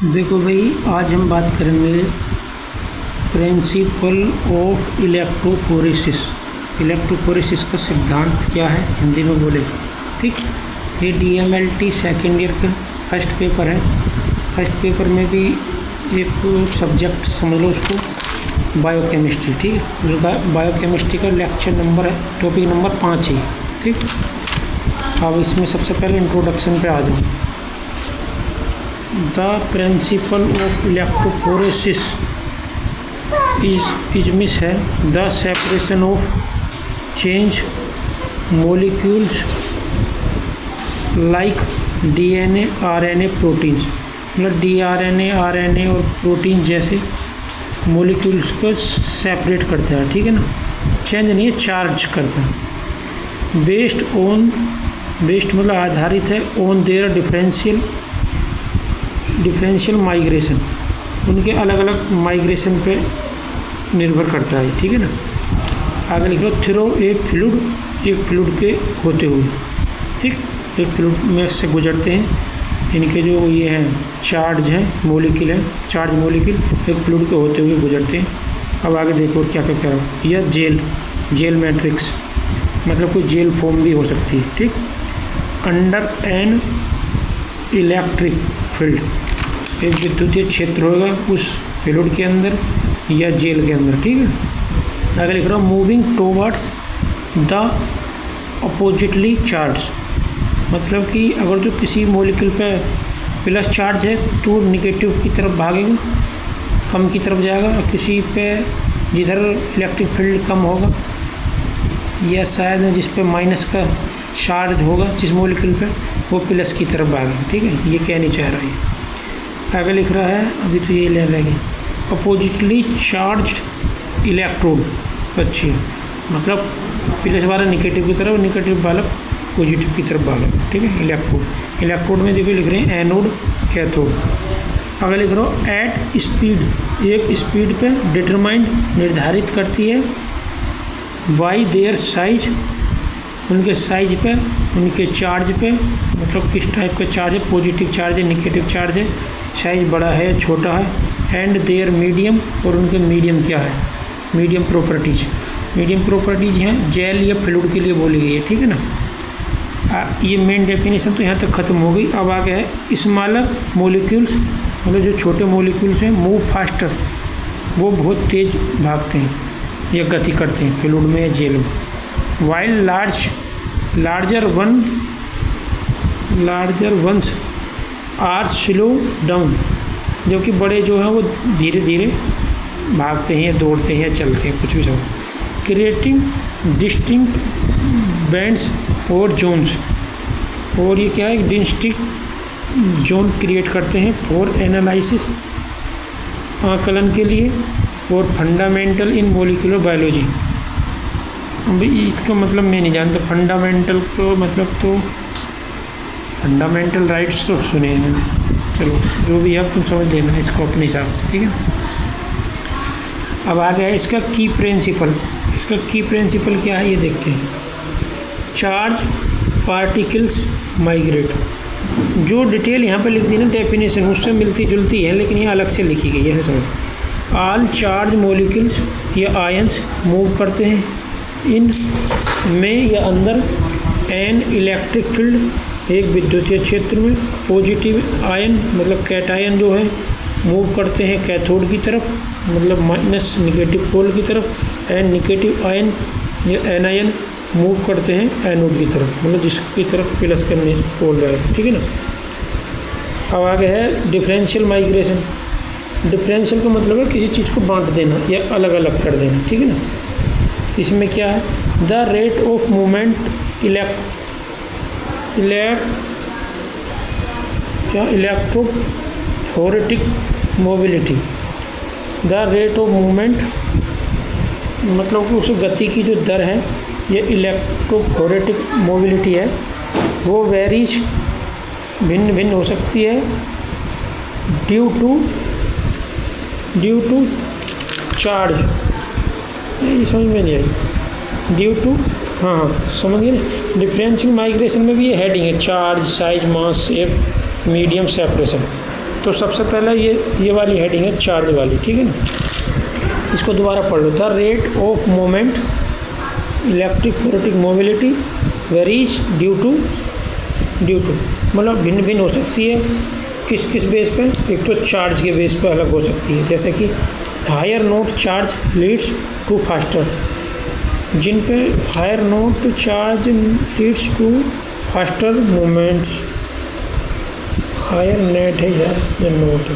देखो भाई, आज हम बात करेंगे प्रिंसिपल ऑफ इलेक्ट्रोफोरेसिस। इलेक्ट्रोफोरेसिस का सिद्धांत क्या है हिंदी में बोले तो, ठीक। ये DMLT सेकेंड ईयर का फर्स्ट पेपर है। फर्स्ट पेपर में भी एक सब्जेक्ट समझ लो उसको, बायोकेमिस्ट्री, ठीक है। बायोकेमिस्ट्री का लेक्चर नंबर है, टॉपिक नंबर 5 है, ठीक। अब इसमें सबसे पहले इंट्रोडक्शन पे आ जाओ। The principle of electrophoresis is miss है the separation of change molecules like DNA, RNA, proteins। मतलब DNA, RNA और प्रोटीन जैसे मोलिक्यूल्स को सेपरेट करता है, ठीक है ना। चेंज नहीं है, चार्ज करता है। बेस्ड मतलब आधारित है ऑन देयर डिफरेंशियल माइग्रेशन, उनके अलग अलग माइग्रेशन पे निर्भर करता है, ठीक है ना। आगे लिख लो, थ्रो ए फ्लूइड, एक फ्लूइड के होते हुए, ठीक। एक फ्लूइड में से गुजरते हैं, इनके जो ये हैं चार्ज हैं, मोलिक्यूल हैं, चार्ज मोलिक्यूल एक फ्लूइड के होते हुए गुजरते हैं। अब आगे देखो क्या क्या कह रहा हूँ। यह जेल मैट्रिक्स, मतलब कोई जेल फॉर्म भी हो सकती है, ठीक। अंडर एन इलेक्ट्रिक फील्ड, एक विद्युतीय क्षेत्र होगा उस फ्लूइड के अंदर या जेल के अंदर, ठीक है। आगे लिख रहा हूँ, moving towards the oppositely charge, मतलब कि अगर जो किसी मॉलिक्यूल पे प्लस चार्ज है तो निगेटिव की तरफ भागेगा, कम की तरफ जाएगा। और किसी पे जिधर इलेक्ट्रिक फील्ड कम होगा या शायद जिस पे माइनस का चार्ज होगा जिस मॉलिक्यूल पे, वो प्लस की तरफ भागेगा, ठीक है। ये कहना चाह रहा है। आगे लिख रहा है, अभी तो ये ले रहेगी, अपोजिटली चार्ज्ड इलेक्ट्रोड, अच्छी है, मतलब प्लस वाला निगेटिव की तरफ, निगेटिव वाला पॉजिटिव की तरफ भागेगा, ठीक है। इलेक्ट्रोड में देखो लिख रहे हैं एनोड, कैथोड। आगे लिख रहा हूँ, एट स्पीड, एक स्पीड पे डिटरमाइंड निर्धारित करती है, बाई देयर साइज, उनके साइज पे, उनके चार्ज पे, मतलब किस टाइप का चार्ज है, पॉजिटिव चार्ज है, नेगेटिव चार्ज है, साइज बड़ा है छोटा है। एंड देयर मीडियम, और उनके मीडियम क्या है, मीडियम प्रॉपर्टीज हैं जेल या फ्लूइड के लिए बोली गई है, ठीक है ना। ये मेन डेफिनेशन तो यहाँ तक ख़त्म हो गई। अब आगे है स्मॉलर मॉलिक्यूल्स, मतलब जो छोटे मॉलिक्यूल्स हैं, मूव फास्टर, वो बहुत तेज़ भागते हैं या गति करते हैं फ्लूइड में या जेल में। While larger ones are slow down, जबकि बड़े जो हैं वो धीरे धीरे भागते हैं, दौड़ते हैं, चलते हैं, कुछ भी सब। क्रिएटिंग डिस्टिंक्ट बैंड्स और जोन्स, और ये क्या है, डिस्टिंक्ट जोन क्रिएट करते हैं फॉर एनालिसिस, आकलन के लिए, और फंडामेंटल इन मॉलिक्यूलर बायोलॉजी। अभी इसका मतलब मैं नहीं जानता, फंडामेंटल को मतलब तो फंडामेंटल राइट्स तो सुने हैं मैंने, चलो जो भी है तुम समझ लेना इसको अपने हिसाब से, ठीक है। अब आ गया इसका की प्रिंसिपल। इसका की प्रिंसिपल क्या है ये देखते हैं। चार्ज पार्टिकल्स माइग्रेट, जो डिटेल यहाँ पे लिख दी ना डेफिनेशन, उससे मिलती जुलती है, लेकिन ये अलग से लिखी गई है, समझ। ऑल चार्ज मॉलिक्यूल्स या आयंस मूव करते हैं इन में या अंदर एन इलेक्ट्रिक फील्ड, एक विद्युतीय क्षेत्र में। पॉजिटिव आयन मतलब कैटायन जो है मूव करते हैं कैथोड की तरफ, मतलब माइनस निगेटिव पोल की तरफ। एंड निगेटिव आयन या एनायन मूव करते हैं एनोड की तरफ, मतलब जिसकी तरफ प्लस करने पोल रहेगा, ठीक है ना। अब आगे है डिफरेंशियल माइग्रेशन। डिफरेंशियल का मतलब है किसी चीज़ को बांट देना या अलग अलग कर देना, ठीक है ना। इसमें क्या है, the rate of movement electrophoretic mobility. The rate of movement मतलब कि उस गति की जो दर है, ये इलेक्ट्रोफोरेटिक मोबिलिटी है, वो वेरीज भिन्न भिन्न हो सकती है ड्यू टू चार्ज। ये समझ में नहीं आई, ड्यू टू, हाँ समझ गए ना। डिफरेंशियल माइग्रेशन में भी ये हेडिंग है, चार्ज, साइज, मास, एक मीडियम सेपरेशन। तो सबसे पहले ये वाली हेडिंग है चार्ज वाली, ठीक है ना। इसको दोबारा पढ़ लो। The rate of moment electrophoretic mobility varies due to मतलब भिन्न भिन्न हो सकती है। किस किस बेस पे? एक तो चार्ज के बेस पे अलग हो सकती है, जैसे कि higher note charge leads to faster, जिन पे higher note charge leads to faster movements. Higher net है या नोट है,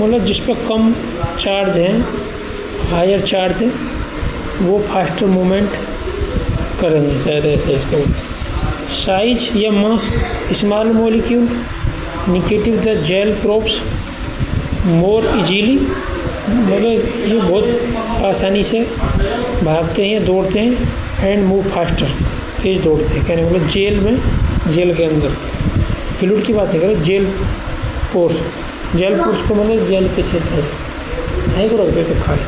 मतलब जिस पे कम चार्ज है, हायर चार्ज है, वो फास्टर मूवमेंट करेंगे, शायद ऐसे इसका। साइज या mass small molecule negative the gel probes more easily, मतलब ये बहुत आसानी से भागते हैं, दौड़ते हैं। एंड मूव फास्टर, तेज दौड़ते हैं, कहने मतलब जेल के अंदर फ्लूइड की बात नहीं करें, जेल पोर्स को मतलब जेल के क्षेत्र है को रख देते खाली।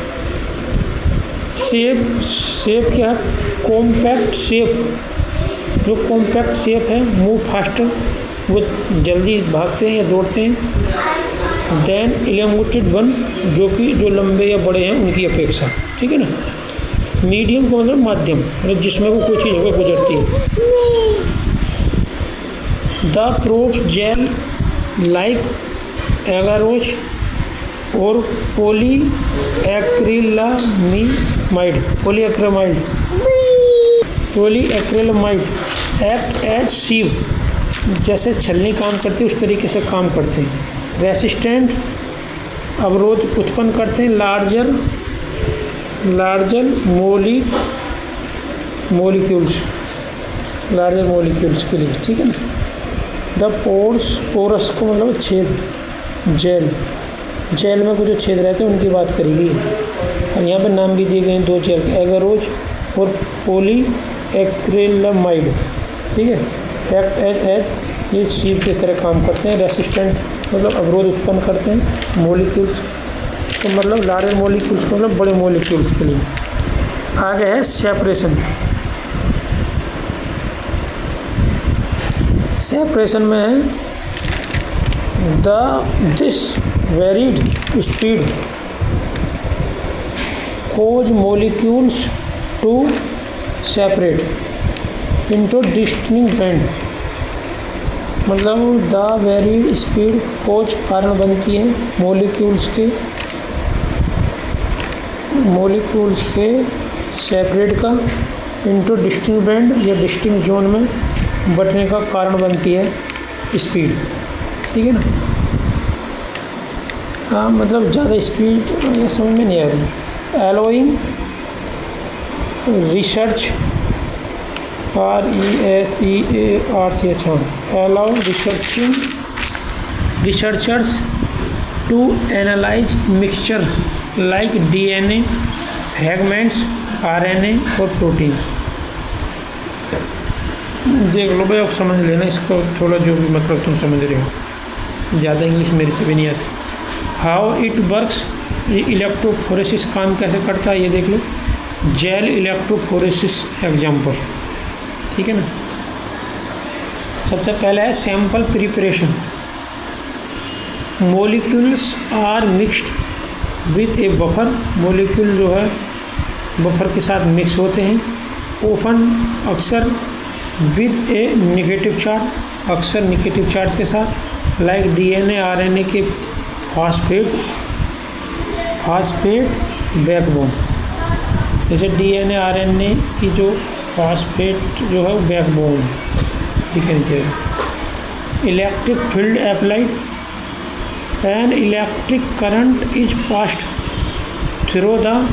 शेप क्या है? कॉम्पैक्ट शेप, जो कॉम्पैक्ट शेप है, मूव फास्टर, वो जल्दी भागते हैं या दौड़ते हैं। देन इलेंगुएटेड वन, जो लंबे या बड़े हैं उनकी अपेक्षा, ठीक है ना। मीडियम को मतलब माध्यम, मतलब जिसमें वो कोई चीज़ होकर गुजरती है। द प्रोब्स जेल लाइक एगारोच और पॉलीएक्रिलामाइड एक्ट एज सीव, जैसे छलनी काम करती है उस तरीके से काम करते हैं। रेसिस्टेंट, अवरोध उत्पन्न करते हैं। लार्जर मोलिक्यूल्स के लिए, ठीक है ना। द पोरस को मतलब छेद, जेल में कुछ जो छेद रहते हैं उनकी बात करी गई है। और यहाँ पर नाम भी दिए गए हैं 2 जेल, एगारोच और पॉलीएक्रिलामाइड, ठीक है। एक्ट एज ये सीव की तरह काम करते हैं। रेसिस्टेंट मतलब अवरोध उत्पन्न करते हैं। मॉलिक्यूल्स तो मतलब लार्जर मॉलिक्यूल्स को मतलब बड़े मॉलिक्यूल्स के लिए। आगे है सेपरेशन में है this varied speed cause molecules to separate into distinct band, मतलब द वेरीड स्पीड कोज कारण बनती है मोलिक्यूल्स के सेपरेट का इंटू डिस्टिंक्ट बैंड या डिस्टिंक्ट जोन में बटने का कारण बनती है स्पीड, ठीक है ना। हाँ, मतलब ज़्यादा स्पीड ये समझ में नहीं आ रही। Allowing research RESEARCH allow researchers to analyze mixture like DNA fragments, RNA और प्रोटीन्स। देख लो भाई, आप समझ लेना इसको थोड़ा, जो भी मतलब तुम समझ रहे हो, ज़्यादा इंग्लिश मेरे से भी नहीं आती। हाउ इट वर्क्स, इलेक्ट्रोफोरेसिस काम कैसे करता है ये देख लो। जेल इलेक्ट्रोफोरेसिस एग्जाम्पल, ठीक है ना। सबसे पहला है sample preparation. Molecules are mixed with a buffer, molecule जो है बफर के साथ मिक्स होते हैं। ओपन अक्सर विद ए निगेटिव चार्ज, अक्सर निगेटिव चार्ज के साथ। लाइक DNA RNA के फॉस्फेट बैकबोन, जैसे DNA RNA की जो फॉस्फेट जो है बैकबोन, ठीक है नीचे। Electric field applied, an electric current is passed through the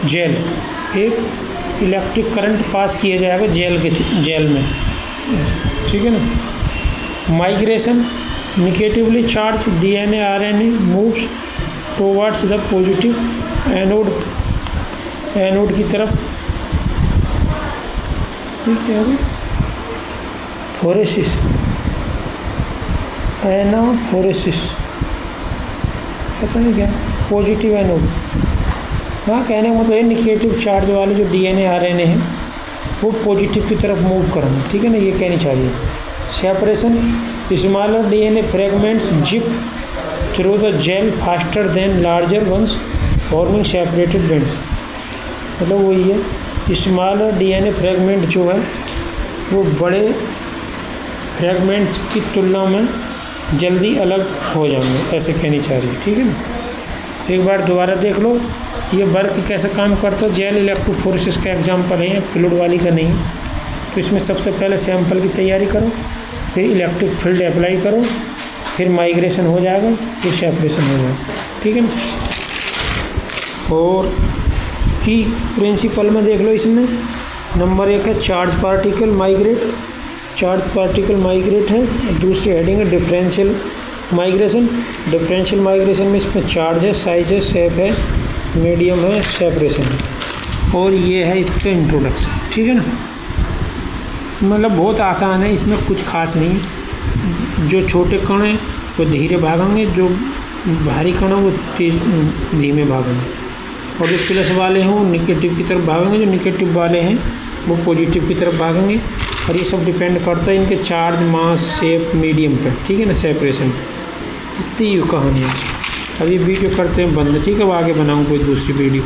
gel, एक इलेक्ट्रिक करंट पास किया जाएगा जेल में, ठीक है ना। Migration, negatively charge DNA RNA moves towards the positive anode की तरफ, ठीक है। फोरेसिस, एनाफोरेसिस, पता नहीं क्या, पॉजिटिव एनोड। हाँ, कहने का मतलब ये निगेटिव चार्ज वाले जो DNA RNA है वो पॉजिटिव की तरफ मूव करना, ठीक है ना, ये कहनी चाहिए। Separation smaller DNA fragments zip through the gel faster than larger ones forming separated bands. मतलब वही है, स्मॉलर DNA फ्रेगमेंट जो है वो बड़े फ्रेगमेंट्स की तुलना में जल्दी अलग हो जाएंगे, ऐसे कहनी चाहिए। ठीक है ना। एक बार दोबारा देख लो ये वर्क कैसे काम करता है। जेल इलेक्ट्रोफोरेसिस का एग्जाम्पल है, फ्लूइड वाली का नहीं। तो इसमें सबसे पहले सैंपल की तैयारी करो, फिर इलेक्ट्रिक फील्ड अप्लाई करो, फिर माइग्रेशन हो जाएगा, फिर सेपरेशन हो जाएगा। ठीक है ना। और की प्रिंसिपल में देख लो, इसमें नंबर 1 है charge particle migrate. Charge particle migrate है। दूसरी हेडिंग है डिफरेंशियल माइग्रेशन। डिफरेंशियल माइग्रेशन में इसमें चार्ज है, साइज है, शेप है, मीडियम है, सेपरेशन। और ये है इसका इंट्रोडक्शन। ठीक है ना। मतलब बहुत आसान है, इसमें कुछ खास नहीं। जो छोटे कण हैं वो धीरे भागेंगे, जो भारी कण हैं वो तेज धीमे भागेंगे, और जो प्लस वाले हैं वो निगेटिव की तरफ भागेंगे, जो निगेटिव वाले हैं वो पॉजिटिव की तरफ भागेंगे। और ये सब डिपेंड करता है इनके चार्ज, मास, शेप, मीडियम पर। ठीक है ना, सेपरेशन। इतनी कहानी है। अभी वीडियो करते हैं बंद। ठीक है, अब आगे बनाऊँ कोई दूसरी वीडियो।